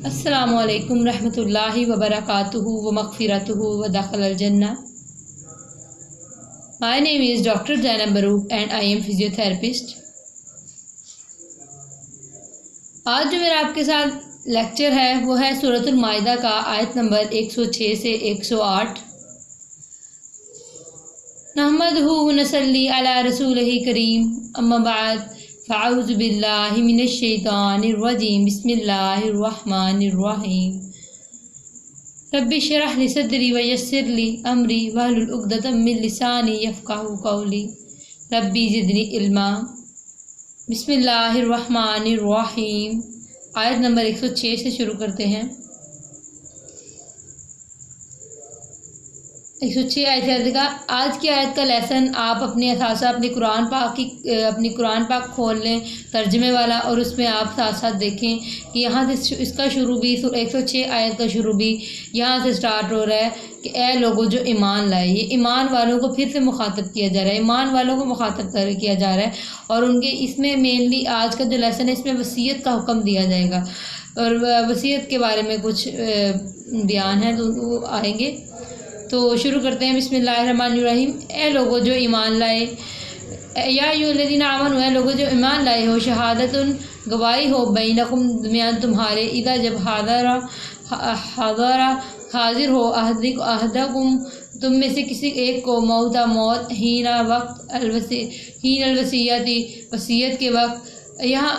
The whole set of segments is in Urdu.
السلام علیکم رحمۃ اللہ وبرکاتہ و مغفرتہ و دخل الجنہ. My name is Dr. Zainab Baruch and I am physiotherapist. آج جو میرا آپ کے ساتھ لیکچر ہے وہ ہے سورۃ المائدہ کا آیت نمبر 106 سے 108. نحمدہ و نصلی علی رسولہ کریم اما بعد فاعوذ باللہ من الشیطان الرجیم بسم اللہ الرحمن الرحیم. رب اشرح لی صدری ویسر لی امری واحلل عقدۃ من لسانی یفقہوا قولی ربی زدنی علما. بسم اللہ الرحمن الرحیم. آیت نمبر 106 سے شروع کرتے ہیں. 106 آیت کا آج کی آیت کا لیسن آپ اپنے اثاثہ اپنے قرآن پاک کھول لیں ترجمے والا، اور اس میں آپ ساتھ ساتھ دیکھیں کہ یہاں سے اس کا شروع بھی 106 آیت کا شروع بھی یہاں سے سٹارٹ ہو رہا ہے کہ اے لوگوں جو ایمان لائے. یہ ایمان والوں کو پھر سے مخاطب کیا جا رہا ہے، ایمان والوں کو مخاطب کیا جا رہا ہے. اور ان کے اس میں مینلی آج کا جو لیسن ہے اس میں وصیت کا حکم دیا جائے گا، اور وصیت کے بارے میں کچھ بیان ہے تو وہ آئیں گے. تو شروع کرتے ہیں. بسم اللہ الرحمن الرحیم. اے لوگو جو ایمان لائے، یا ایھا الذین آمنوا، اے لوگو جو ایمان لائے ہو، شہادت گواہی ہو، بینکم درمیان تمہارے، اذا جب حاضر ہو، احدکم تم میں سے کسی ایک کو، موت حین الوصیت وصیت کے وقت. یہاں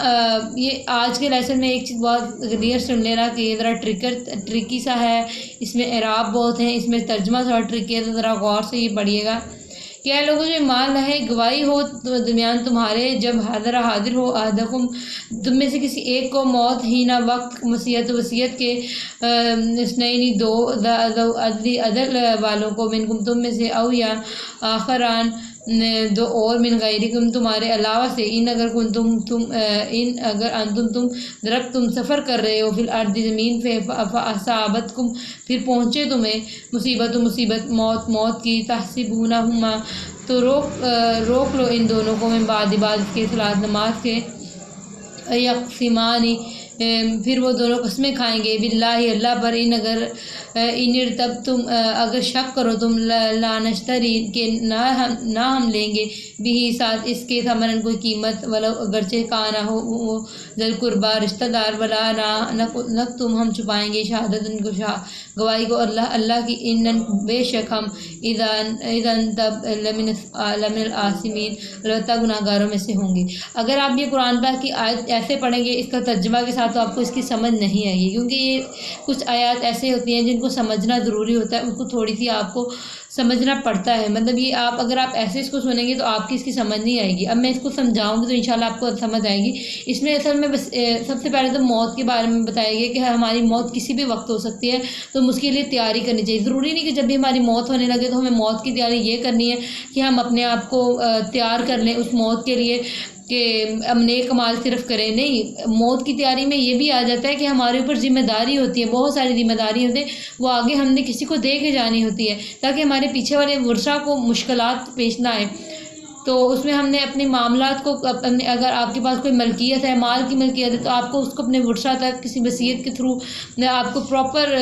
یہ آج کے لیسن میں ایک چیز بہت کلیئر سن لینا کہ یہ ذرا ٹرکی سا ہے، اس میں اعراب بہت ہیں، اس میں ترجمہ تھوڑا ٹرکی ہے، تو ذرا غور سے یہ پڑھیے گا. کیا لوگوں جو ایمان لائے، گواہی ہو درمیان تمہارے، جب حاضر ہو احدکم تم میں سے کسی ایک کو، موت ہینا وقت وصیت کے، اثنین دو عدل والوں کو، منکم تم میں سے، او یا آخران دو اور، من غیرکم تمہارے علاوہ سے، ان اگر انتم تم ضربتم سفر کر رہے ہو، فی الارض زمین پہ، فاصابتکم پھر پہنچے تمہیں، مصیبت موت کی، تحسبونہما تو روک لو ان دونوں کو، من بعد کے صلاۃ نماز کے، یقسمان پھر وہ دونوں قسمیں کھائیں گے، باللہ اللہ پر، ان ارتبتم اگر شک کرو تم، لا نشتری کہ نہ ہم لیں گے، بھی ساتھ اس کے، ثمنن کوئی قیمت، ولو اگرچہ کانا ہو وہ ذل قربا رشتہ دار، ولا نکتم ہم چھپائیں گے، شہادت ان کو گواہی کو، اللہ کی، ان بے شک ہم، اذن تب لمن العاصمین البتہ گناہ گاروں میں سے ہوں گے. اگر آپ یہ قرآن پاک کی آیت ایسے پڑھیں گے اس کا ترجمہ کے ساتھ تو آپ کو اس کی سمجھ نہیں آئے گی، کیونکہ یہ کچھ آیات ایسے ہوتی ہیں جن کو سمجھنا ضروری ہوتا ہے، ان کو تھوڑی سی آپ کو سمجھنا پڑتا ہے. مطلب یہ اگر آپ ایسے اس کو سنیں گے تو آپ کی اس کی سمجھ نہیں آئے گی. اب میں اس کو سمجھاؤں گی تو انشاءاللہ آپ کو سمجھ آئے گی. اس میں اصل میں بس سب سے پہلے تو موت کے بارے میں بتایا گیا کہ ہماری موت کسی بھی وقت ہو سکتی ہے، تو ہم اس کے لیے تیاری کرنی چاہیے. ضروری نہیں کہ جب بھی ہماری موت ہونے لگے تو ہمیں موت کی تیاری یہ کرنی ہے کہ ہم اپنے آپ کو تیار کر لیں اس موت کے لیے کہ ہم نیک اعمال صرف کریں. نہیں، موت کی تیاری میں یہ بھی آ جاتا ہے کہ ہمارے اوپر ذمہ داری ہوتی ہے، بہت ساری ذمہ داری ہوتی ہے، وہ آگے ہم نے کسی کو دے کے جانی ہوتی ہے تاکہ ہمارے پیچھے والے ورثہ کو مشکلات پیش نہ آئے. تو اس میں ہم نے اپنے معاملات کو، اگر آپ کے پاس کوئی ملکیت ہے، مال کی ملکیت ہے، تو آپ کو اس کو اپنے ورثہ تک کسی وصیت کے تھرو آپ کو پراپر،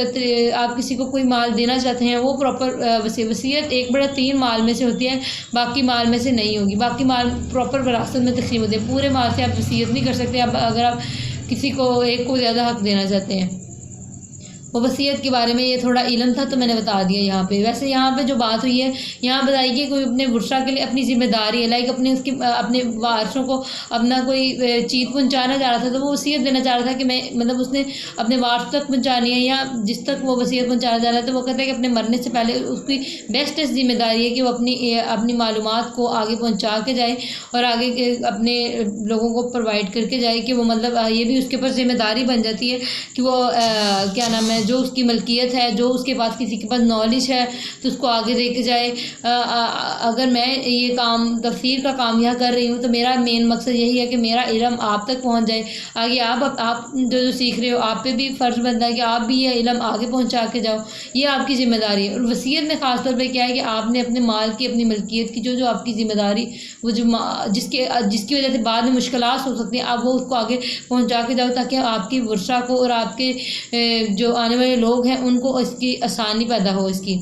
آپ کسی کو کوئی مال دینا چاہتے ہیں وہ پراپر وصیت 1/3 مال میں سے ہوتی ہے، باقی مال میں سے نہیں ہوگی. باقی مال پراپر وراثت میں تقسیم ہوتے ہیں. پورے مال سے آپ وصیت نہیں کر سکتے اگر آپ کسی کو ایک کو زیادہ حق دینا چاہتے ہیں. وہ وصیت کے بارے میں یہ تھوڑا علم تھا تو میں نے بتا دیا یہاں پہ. ویسے یہاں پہ جو بات ہوئی ہے، یہاں بتائی کہ کوئی اپنے ورثہ کے لیے اپنی ذمہ داری ہے، لائک اپنے وارثوں کو اپنا کوئی چیز پہنچانا چاہ رہا تھا تو وہ وصیت دینا چاہ رہا تھا کہ میں، مطلب اس نے اپنے وارث تک پہنچانی ہے یا جس تک وہ وصیت پہنچانا چاہ رہا ہے، تو وہ کہتا ہے کہ اپنے مرنے سے پہلے اس کی بیسٹسٹ ذمہ داری ہے کہ وہ اپنی معلومات کو آگے پہنچا کے جائے اور آگے اپنے لوگوں کو پرووائڈ کر کے جائے، کہ وہ مطلب یہ بھی اس کے اوپر ذمہ داری بن جاتی ہے کہ وہ کیا نام ہے جو اس کی ملکیت ہے، جو اس کے پاس کسی کے پاس نالج ہے تو اس کو آگے دے کے جائے۔ اگر میں یہ کام تفسیر کا کام یہاں کر رہی ہوں تو میرا مین مقصد یہی ہے کہ میرا علم آپ تک پہنچ جائے۔ آگے آپ جو سیکھ رہے ہو آپ پہ بھی فرض بنتا ہے کہ آپ بھی یہ علم آگے پہنچا کے جاؤ، یہ آپ کی ذمہ داری ہے۔ اور وصیت میں خاص طور پہ کیا ہے کہ آپ نے اپنے مال کی، اپنی ملکیت کی جو آپ کی ذمہ داری، وہ جو جس کی وجہ سے بعد میں مشکلات ہو سکتی ہیں، آپ وہ اس کو آگے پہنچا کے جاؤ تاکہ آپ کی ورثہ کو اور آپ کے جو آنے والے لوگ ہیں ان کو اس کی آسانی پیدا ہو اس کی۔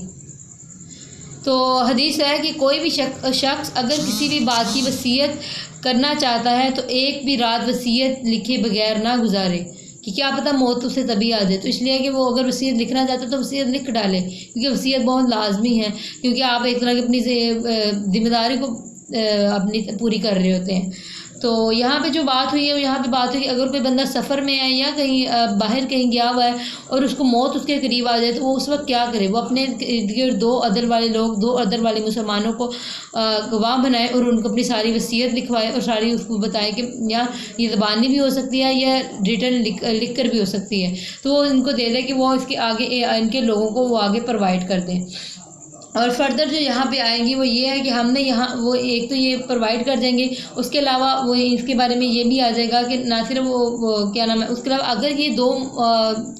تو حدیث ہے کہ کوئی بھی شخص اگر کسی بھی بات کی وصیت کرنا چاہتا ہے تو ایک بھی رات وصیت لکھے بغیر نہ گزارے، کہ کیا پتہ موت اسے تبھی آ جائے۔ تو اس لیے کہ وہ اگر وصیت لکھنا چاہتا ہے تو وصیت لکھ ڈالے، کیونکہ وصیت بہت لازمی ہے، کیونکہ آپ ایک طرح کی اپنی ذمہ داری کو اپنی پوری کر رہے ہوتے ہیں۔ تو یہاں پہ جو بات ہوئی ہے، یہاں پہ بات ہوئی کہ اگر کوئی بندہ سفر میں ہے یا کہیں باہر کہیں گیا ہوا ہے اور اس کو موت اس کے قریب آ جائے تو وہ اس وقت کیا کرے؟ وہ اپنے ارد گرد دو عدل والے مسلمانوں کو گواہ بنائے اور ان کو اپنی ساری وصیت لکھوائے اور ساری اس کو بتائے کہ یا یہ زبانی بھی ہو سکتی ہے یا ریٹن لکھ کر بھی ہو سکتی ہے، تو وہ ان کو دے دے کہ وہ اس کے آگے ان کے لوگوں کو وہ آگے پرووائڈ کر دیں۔ اور فردر جو یہاں پہ آئیں گی وہ یہ ہے کہ ہم نے یہاں وہ ایک تو یہ پرووائڈ کر دیں گے، اس کے علاوہ وہ اس کے بارے میں یہ بھی آ جائے گا کہ نہ صرف وہ کیا نام ہے، اس کے علاوہ اگر یہ دو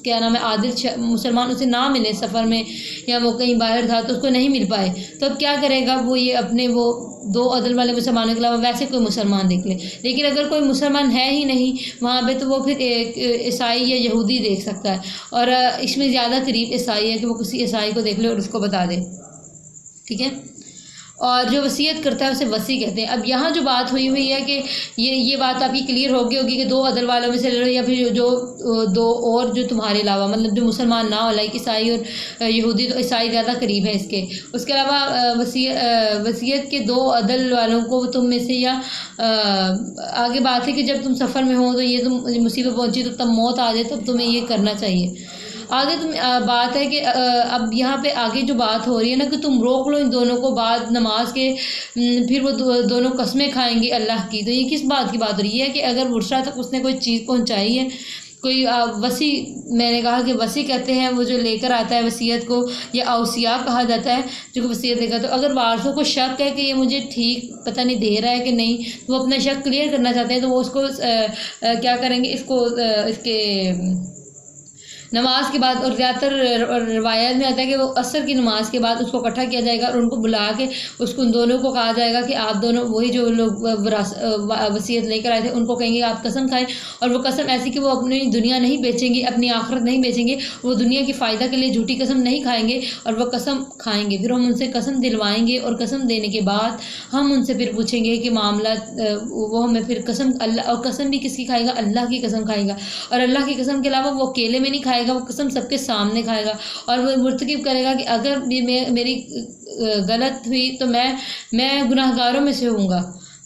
کیا نام ہے عادل مسلمان اسے نہ ملے سفر میں یا وہ کہیں باہر تھا تو اس کو نہیں مل پائے، تو اب کیا کرے گا؟ وہ یہ اپنے وہ دو عدل والے مسلمانوں کے علاوہ ویسے کوئی مسلمان دیکھ لے۔ لیکن اگر کوئی مسلمان ہے ہی نہیں وہاں پہ تو وہ پھر ایک عیسائی یا یہودی دیکھ سکتا ہے، اور اس میں زیادہ قریب عیسائی ہے کہ وہ کسی عیسائی کو دیکھ لے اور اس کو بتا دے، ٹھیک ہے۔ اور جو وصیت کرتا ہے اسے وصی کہتے ہیں۔ اب یہاں جو بات ہوئی ہے کہ یہ بات آپ کی کلیئر ہوگی کہ دو عدل والوں میں سے لے لو یا پھر جو دو اور جو تمہارے علاوہ مطلب جو مسلمان نہ ہو، لائک عیسائی اور یہودی، تو عیسائی زیادہ قریب ہے اس کے۔ اس کے علاوہ وصیت کے دو عدل والوں کو تم میں سے، یا آگے بات ہے کہ جب تم سفر میں ہو تو یہ تم مصیبت پہنچی تو تب موت آ جائے تب تمہیں یہ کرنا چاہیے۔ آگے بات ہے کہ اب یہاں پہ آگے جو بات ہو رہی ہے نا کہ تم روک لو ان دونوں کو بعد نماز کے، پھر وہ دونوں قسمیں کھائیں گے اللہ کی، تو یہ کس بات کی بات ہو رہی ہے؟ کہ اگر ورثہ تک اس نے کوئی چیز پہنچائی ہے، کوئی وصی، میں نے کہا کہ وصی کہتے ہیں وہ جو لے کر آتا ہے وصیت کو، یا اوصیاء کہا جاتا ہے جو وصیت لے کر، تو اگر وارثوں کو شک ہے کہ یہ مجھے ٹھیک پتہ نہیں دے رہا ہے کہ نہیں، تو وہ اپنا شک کلیئر کرنا چاہتے ہیں تو وہ اس کو کیا کریں گے، اس کے نماز کے بعد، اور زیادہ تر روایات میں آتا ہے کہ وہ عصر کی نماز کے بعد اس کو اکٹھا کیا جائے گا اور ان کو بلا کے اس کو ان دونوں کو کہا جائے گا کہ آپ دونوں، وہی جو لوگ وصیت لے کر آئے تھے ان کو کہیں گے آپ قسم کھائیں، اور وہ قسم ایسی کہ وہ اپنی دنیا نہیں بیچیں گے، اپنی آخرت نہیں بیچیں گے، وہ دنیا کی فائدہ کے لیے جھوٹی قسم نہیں کھائیں گے اور وہ قسم کھائیں گے۔ پھر ہم ان سے قسم دلوائیں گے اور قسم دینے کے بعد ہم ان سے پھر پوچھیں گے کہ معاملات، وہ ہمیں پھر قسم، اللہ، اور قسم بھی کس کی کھائے گا؟ اللہ کی قسم کھائے گا، اور اللہ کی قسم کے علاوہ وہ اکیلے میں نہیں کھائے گا، وہ قسم سب کے سامنے کھائے گا، اور وہ مرتکب کرے گا کہ اگر میری غلط ہوئی تو میں گناہ گاروں میں سے ہوں گا۔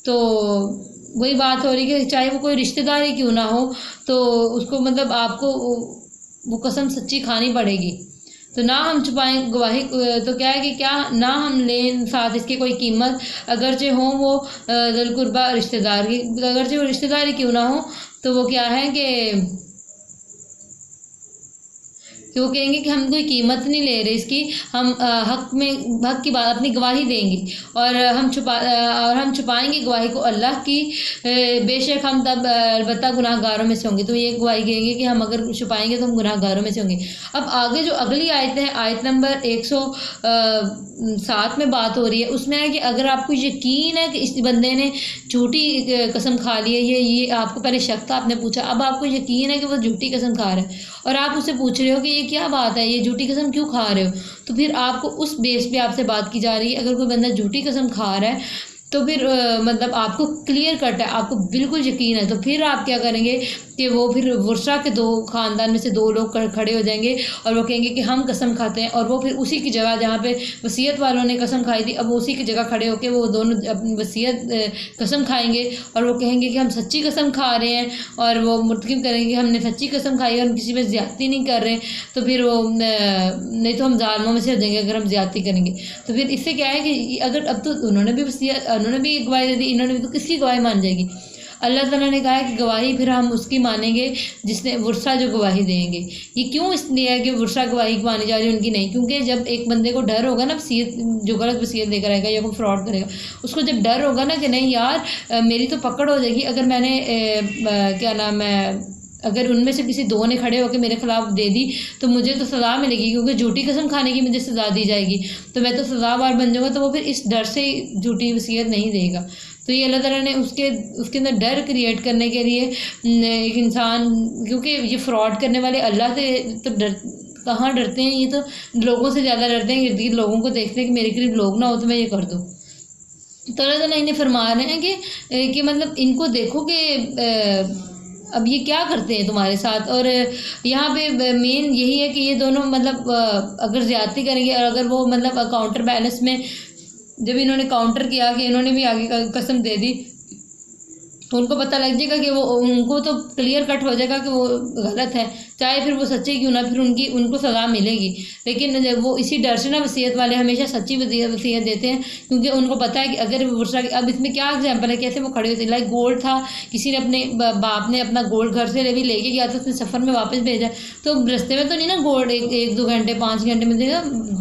تو وہی بات ہو رہی ہے کہ چاہے وہ کوئی رشتہ دار ہی کیوں نہ ہو تو اس کو مطلب آپ کو وہ قسم سچی کھانی پڑے گی۔ تو نہ ہم چھپائیں گواہی، تو کیا ہے کہ کیا نہ ہم لیں ساتھ اس کے کوئی قیمت، اگرچہ ہوں وہ ذی القربہ رشتہ دار کی، اگرچہ وہ رشتہ دار ہی کیوں نہ ہو، تو وہ کیا ہے کہ وہ کہیں گے کہ ہم کوئی قیمت نہیں لے رہے اس کی، ہم حق کی بات اپنی گواہی دیں گے، اور ہم چھپائیں گے گواہی کو اللہ کی، بے شک ہم تب البتہ گناہ گاروں میں سے ہوں گے۔ تو یہ گواہی کہیں گے کہ ہم اگر چھپائیں گے تو ہم گناہ گاروں میں سے ہوں گے۔ اب آگے جو اگلی آیت ہے، آیت نمبر 107 میں بات ہو رہی ہے، اس میں ہے کہ اگر آپ کو یقین ہے کہ اس بندے نے جھوٹی قسم کھا لی ہے، یہ آپ کو پہلے شک تھا، آپ نے پوچھا، اب آپ کو یقین ہے کہ وہ جھوٹی قسم کھا رہا ہے اور آپ اسے پوچھ رہے ہو کہ یہ کیا بات ہے، یہ جھوٹی قسم کیوں کھا رہے ہو، تو پھر آپ کو اس بیس پہ آپ سے بات کی جا رہی ہے۔ اگر کوئی بندہ جھوٹی قسم کھا رہا ہے تو پھر مطلب آپ کو کلیئر کٹ ہے، آپ کو بالکل یقین ہے، تو پھر آپ کیا کریں گے کہ وہ پھر ورثہ کے دو خاندان میں سے دو لوگ کھڑے ہو جائیں گے اور وہ کہیں گے کہ ہم قسم کھاتے ہیں، اور وہ پھر اسی کی جگہ جہاں پہ وصیت والوں نے قسم کھائی تھی، اب وہ اسی کی جگہ کھڑے ہو کے وہ دونوں اپنی وصیت قسم کھائیں گے اور وہ کہیں گے کہ ہم سچی قسم کھا رہے ہیں، اور وہ مرتکب کریں گے کہ ہم نے سچی قسم کھائی ہے، ہم کسی پہ زیادتی نہیں کر رہے، تو پھر وہ نہیں تو ہم ظالموں میں سے ہو جائیں گے اگر ہم زیادتی کریں گے۔ تو پھر اس سے کیا ہے کہ اگر اب تو انہوں نے بھی وصیت، انہوں نے بھی گواہی دے دی، انہوں نے بھی، تو کس کی گواہی مان جائے گی؟ اللہ تعالیٰ نے کہا ہے کہ گواہی پھر ہم اس کی مانیں گے جس نے ورثہ جو گواہی دیں گے. یہ کیوں اس لیے ہے کہ ورثہ گواہی مانی جا رہی ہے ان کی نہیں؟ کیونکہ جب ایک بندے کو ڈر ہوگا نا وصیت جو غلط وصیت دے کر آئے گا یا کوئی فراڈ کرے گا، اس کو جب ڈر ہوگا نا کہ نہیں یار میری تو پکڑ ہو جائے گی اگر میں نے کیا نام ہے اگر ان میں سے کسی دو نے کھڑے ہو کے میرے خلاف دے دی تو مجھے تو سزا ملے گی، کیونکہ جھوٹی قسم کھانے کی مجھے سزا دی جائے گی تو میں تو سزاوار بن جاؤں گا. تو وہ پھر اس ڈر سے جھوٹی وصیت نہیں دے گا. تو یہ اللہ تعالیٰ نے اس کے اندر ڈر کریٹ کرنے کے لیے ایک انسان، کیونکہ یہ فراڈ کرنے والے اللہ سے تو کہاں ڈرتے ہیں، یہ تو لوگوں سے زیادہ ڈرتے ہیں. ارد گرد لوگوں کو دیکھتے ہیں کہ میرے قریب لوگ نہ ہو تو میں یہ کر دوں. تو اللہ تعالیٰ انہیں فرما رہے ہیں کہ مطلب ان کو دیکھو کہ اب یہ کیا کرتے ہیں تمہارے ساتھ. اور یہاں پہ مین یہی ہے کہ یہ دونوں مطلب اگر زیادتی کریں گے اور اگر وہ مطلب کاؤنٹر بیلنس میں جب انہوں نے کاؤنٹر کیا کہ انہوں نے بھی آگے قسم دے دی تو ان کو پتہ لگ جائے گا کہ وہ ان کو تو کلیئر کٹ ہو جائے گا کہ وہ غلط ہے، چاہے پھر وہ سچے کیوں نہ، پھر ان کو سزا ملے گی. لیکن وہ اسی ڈر سے نا وصیت والے ہمیشہ سچی وصیت دیتے ہیں، کیونکہ ان کو پتہ ہے کہ اگر ورثہ اب اس میں کیا ایگزامپل ہے کیسے وہ کھڑے ہوتے ہیں. لائک گولڈ تھا، کسی نے اپنے باپ نے اپنا گولڈ گھر سے بھی لے کے گیا تھا، اس نے سفر میں واپس بھیجا تو رستے میں تو نہیں نا گولڈ 1-2 گھنٹے 5 گھنٹے میں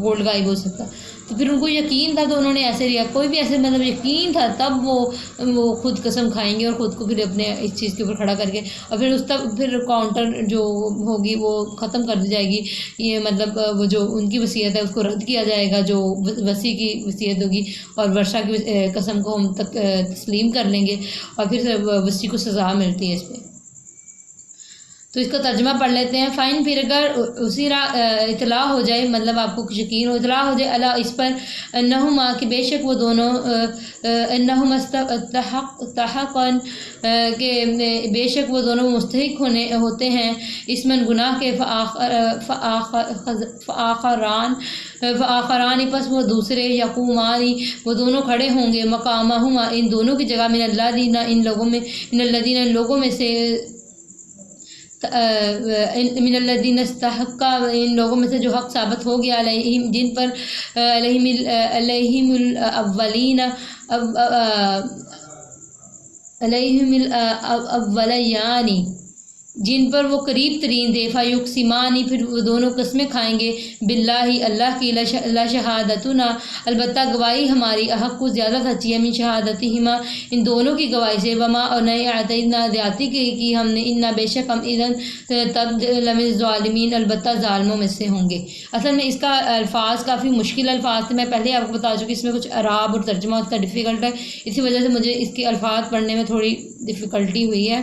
گولڈ غائب ہو سکتا. تو پھر ان کو یقین تھا تو انہوں نے ایسے ریا، کوئی بھی ایسے مطلب یقین تھا تب وہ خود قسم کھائیں گے اور خود کو پھر اپنے اس چیز کے اوپر کھڑا کر کے اور پھر اس تک پھر کاؤنٹر جو ہوگی وہ ختم کر دی جائے گی. یہ مطلب وہ جو ان کی وصیت ہے اس کو رد کیا جائے گا جو وصی کی وصیت ہوگی، اور ورثہ کی قسم کو ہم تک تسلیم کر لیں گے اور پھر وصی کو سزا ملتی ہے اس پہ. تو اس کا ترجمہ پڑھ لیتے ہیں. فائن پھر اگر اسی اطلاع ہو جائے، مطلب آپ کو یقین ہو، اطلاع ہو جائے اللہ اس پر انہما کہ بے شک وہ دونوں انہما استحقا کہ بے شک وہ دونوں مستحق ہوتے ہیں اسمن گناہ کے فآخران پس وہ دوسرے یقومانی وہ دونوں کھڑے ہوں گے مقامہما ان دونوں کی جگہ من الذین ان لوگوں میں سے من الذین استحق ان لوگوں میں سے جو حق ثابت ہو گیا علیہم جن پر علیہم الاولیانی جن پر وہ قریب ترین دے فیقسمانی پھر وہ دونوں قسمیں کھائیں گے باللہ اللہ کی لا شہادتنا البتہ گواہی ہماری احق کو زیادہ سچی ہے من شہادتہما ان دونوں کی گواہی سے وما اور نئے اعطینا زیادتی کی ہم نے انا بے شک ہم اذن تب لمن ظالمین البتہ ظالموں میں سے ہوں گے. اصل میں اس کا الفاظ کافی مشکل الفاظ تھے، میں پہلے آپ کو بتا چکی، اس میں کچھ اعراب اور ترجمہ اس کا ڈیفیکلٹ ہے، اسی وجہ سے مجھے اس کے الفاظ پڑھنے میں تھوڑی ڈیفیکلٹی ہوئی ہے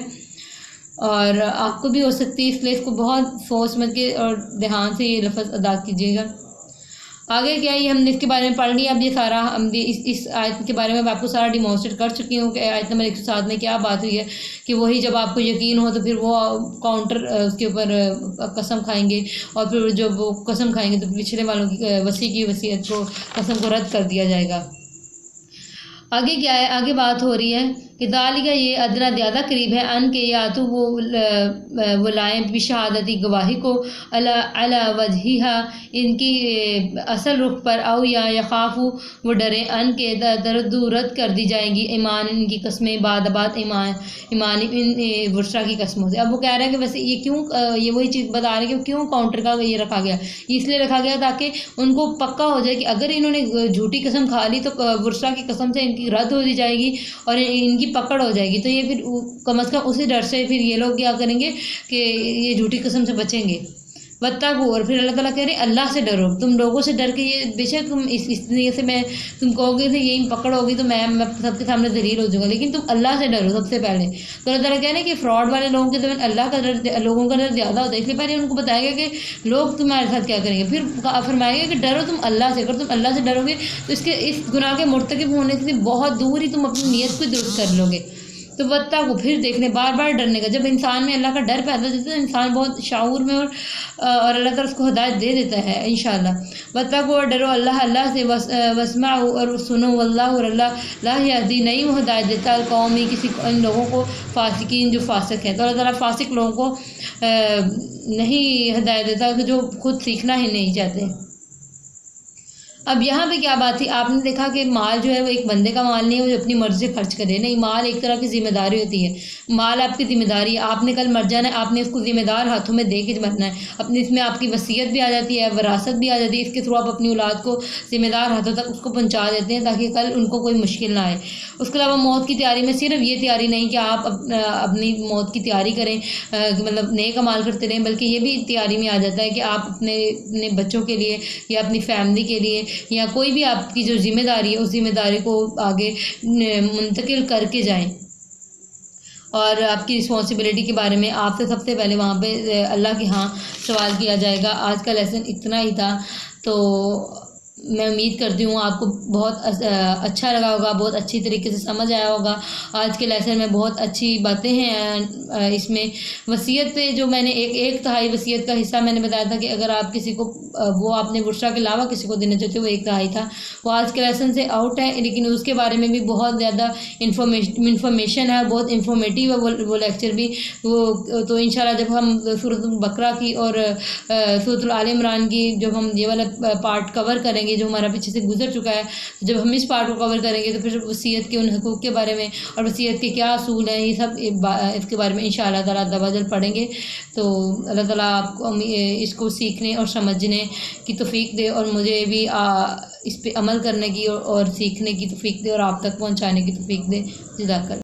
اور آپ کو بھی ہو سکتی ہے، اس لیے اس کو بہت سوچ سمجھ کے اور دھیان سے یہ لفظ ادا کیجیے گا. آگے کیا یہ ہم نے اس کے بارے میں پڑھ لیا. اب یہ سارا ہم اس آیت کے بارے میں آپ کو سارا ڈیمانسٹریٹ کر چکی ہوں کہ آیت نمبر 107 میں کیا بات ہوئی ہے کہ وہی جب آپ کو یقین ہو تو پھر وہ کاؤنٹر اس کے اوپر قسم کھائیں گے اور پھر جب وہ قسم کھائیں گے تو پچھلے والوں کی وصی کی وصیت کو قسم کو رد کر دیا جائے گا. آگے کیا ہے، آگے بات ہو رہی ہے کہ ذالک یہ ادنا زیادہ قریب ہے ان کے یا تو وہ لائیں بشہادتی گواہی کو علی وجہہا ان کی اصل رخ پر او یا یخافو وہ ڈریں ان کے تردو رد کر دی جائیں گی ایمان ان کی قسمیں بعد ایمان ان ورثہ کی قسموں سے. اب وہ کہہ رہے ہیں کہ ویسے یہ کیوں یہ وہی چیز بتا رہے ہیں کہ کیوں کاؤنٹر کا یہ رکھا گیا، اس لیے رکھا گیا تاکہ ان کو پکا ہو جائے کہ اگر انہوں نے جھوٹی قسم کھا لی تو ورثہ کی قسم سے ان کی رد ہو دی جائے گی اور ان کی پکڑ ہو جائے گی. تو یہ پھر کم از کم اسی ڈر سے پھر یہ لوگ کیا کریں گے کہ یہ جھوٹی قسم سے بچیں گے. واتقوا اور پھر اللہ تعالیٰ کہہ رہے ہیں اللہ سے ڈرو، تم لوگوں سے ڈر کے یہ بے شک تم اس طریقے سے میں تم کہو گے کہ یہی پکڑ ہوگی تو میں سب کے سامنے ذلیل ہو جاؤں گا، لیکن تم اللہ سے ڈرو سب سے پہلے. تو اللہ تعالیٰ کہہ رہے ہیں کہ فراڈ والے لوگوں کے درمیان اللہ کا ڈر لوگوں کا ڈر زیادہ ہوتا ہے، اس لیے پہلے ان کو بتایا گیا کہ لوگ تمہارے ساتھ کیا کریں گے. پھر فرمایا گیا کہ ڈرو تم اللہ سے، اگر تم اللہ سے ڈرو گے تو اس گناہ کے مرتکب ہونے سے بہت دور ہی تم اپنی نیت کو درست کر لو گے. تو وطا کو پھر دیکھنے بار بار ڈرنے کا، جب انسان میں اللہ کا ڈر پیدا ہو جاتا ہے انسان بہت شعور میں اور اللہ تعالیٰ اس کو ہدایت دے دیتا ہے انشاءاللہ. وطا کو اور ڈرو اللہ سے واسمعوا اور سنو واللہ اور اللہ لا یہدی نہیں وہ ہدایت دیتا القومی کسی ان لوگوں کو فاسقین جو فاسق ہیں. تو اللہ تعالیٰ فاسق لوگوں کو نہیں ہدایت دیتا جو خود سیکھنا ہی نہیں چاہتے. اب یہاں پہ کیا بات تھی، آپ نے دیکھا کہ مال جو ہے وہ ایک بندے کا مال نہیں ہے وہ جو اپنی مرضی سے خرچ کرے، نہیں، مال ایک طرح کی ذمہ داری ہوتی ہے، مال آپ کی ذمہ داری ہے، آپ نے کل مر جانا ہے، آپ نے اس کو ذمہ دار ہاتھوں میں دے کے مرنا ہے، اپنی اس میں آپ کی وصیت بھی آ جاتی ہے، وراثت بھی آ جاتی ہے، اس کے تھرو آپ اپنی اولاد کو ذمہ دار ہاتھوں تک اس کو پہنچا دیتے ہیں تاکہ کل ان کو کوئی مشکل نہ آئے۔ اس کے علاوہ موت کی تیاری میں صرف یہ تیاری نہیں کہ آپ اپنی موت کی تیاری کریں، مطلب نیک اعمال کرتے رہیں، بلکہ یہ بھی تیاری میں آ جاتا ہے کہ آپ اپنے بچوں کے لیے یا اپنی فیملی کے لیے یا کوئی بھی آپ کی جو ذمہ داری ہے اس ذمہ داری کو آگے منتقل کر کے جائیں۔ اور آپ کی رسپانسبلٹی کے بارے میں آپ سے سب سے پہلے وہاں پہ اللہ کے ہاں سوال کیا جائے گا۔ آج کا لیسن اتنا ہی تھا، تو میں امید کرتی ہوں آپ کو بہت اچھا لگا ہوگا، بہت اچھی طریقے سے سمجھ آیا ہوگا۔ آج کے لیسن میں بہت اچھی باتیں ہیں، اس میں وصیت جو میں نے ایک تہائی وصیت کا حصہ میں نے بتایا تھا کہ اگر آپ کسی کو وہ آپ نے ورثہ کے علاوہ کسی کو دینا چاہتے ہو، وہ ایک تہائی تھا، وہ آج کے لیسن سے آؤٹ ہے، لیکن اس کے بارے میں بھی بہت زیادہ انفارمیشن ہے، بہت انفارمیٹیو ہے وہ لیکچر بھی۔ تو انشاءاللہ جب ہم سورۃ البقرہ کی اور سورۃ آل عمران کی جب ہم یہ والا پارٹ کور کریں گے جو ہمارا پیچھے سے گزر چکا ہے، جب ہم اس پارٹ کو کور کریں گے تو پھر وصیت کے ان حقوق کے بارے میں اور وصیت کے کیا اصول ہیں، یہ سب اس کے بارے میں انشاءاللہ تعالیٰ دباجل پڑھیں گے۔ تو اللہ تعالیٰ آپ کو اس کو سیکھنے اور سمجھنے کی توفیق دے، اور مجھے بھی اس پہ عمل کرنے کی اور سیکھنے کی توفیق دے اور آپ تک پہنچانے کی توفیق دے۔ جزاک اللہ۔